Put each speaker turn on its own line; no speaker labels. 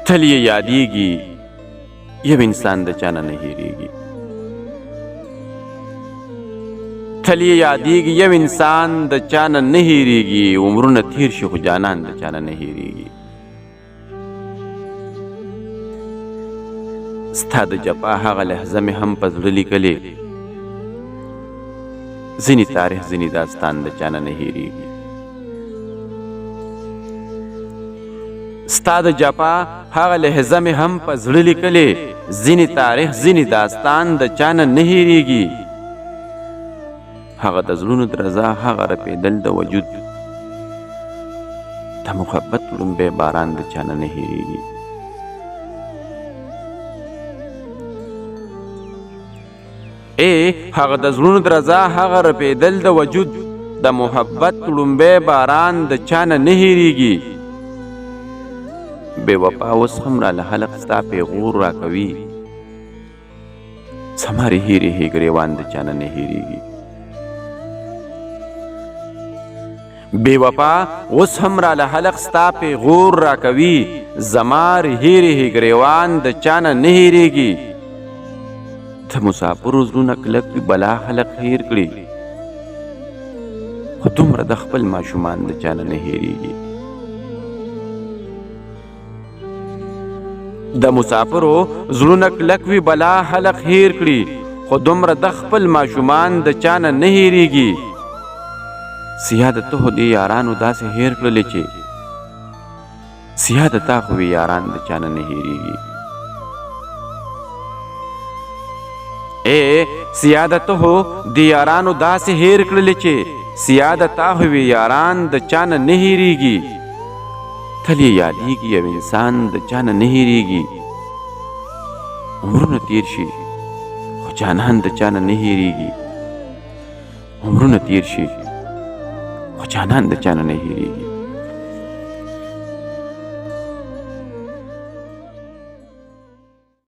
تل یې یادېږي یو انسان د چا نه نه هېرېږي. تل یې یادېږي یو انسان د چا نه نه هېرېږي. عمرونه تېر شي خو جانان د چا نه نه هېرېږي. ستا د جفا هغه لحظه مې هم په زړه لیکلې، ځینې تاریخ ځینې داستان د چا نه نه هېرېږي. ستا د جفا هغه لحظه مې هم په زړه لیکلې، ځینې تاریخ ځینې داستان د چا نه نه هېرېږي. هغه د زړونو درزا، هغه رپېدل د وجود، د محبت لومبی باران د چا نه نه هېرېږي. هغه د زړونو درزا، هغه رپېدل د وجود، د محبت لومبی باران د چا نه نه هېرېږي. بې وفا اوس هم راله خلق ستا پیغور راکوي، زمارې هېرې هې ګرېوان د چا نه نه هېرېږي. بې وفا اوس هم راله خلق ستا پیغور راکوي، زمارې هېرې هې ګرېوان د چا نه نه هېرېږي. د مسافرو زړونه کلک وي بلا خلق هېر کړي، خو دومره د خپل ماشومان د چا نه نه هېرېږي. د مسافرو زړونه کلک وي بلا خلق هېر کړي، خو دومره د خپل ماشومان د چا نه نه هېرېږي. سیا د ته خو دې یارانو داسې هېر کړلې چې سیا د تا خو وي یاران د چا نه نه هېرېږي. سیا د ته خو دې یارانو داسې هېر کړلې چې سیا د تا خو وي یاران د چا نه نه هېرېږي. تل یې یادېږي یو انسان د چا نه نه هېرېږي. عمرونه تېر شي خو جانان د چا نه نه هېرېږي. عمرونه تېر شي خو جانان د چا نه نه هېرېږي.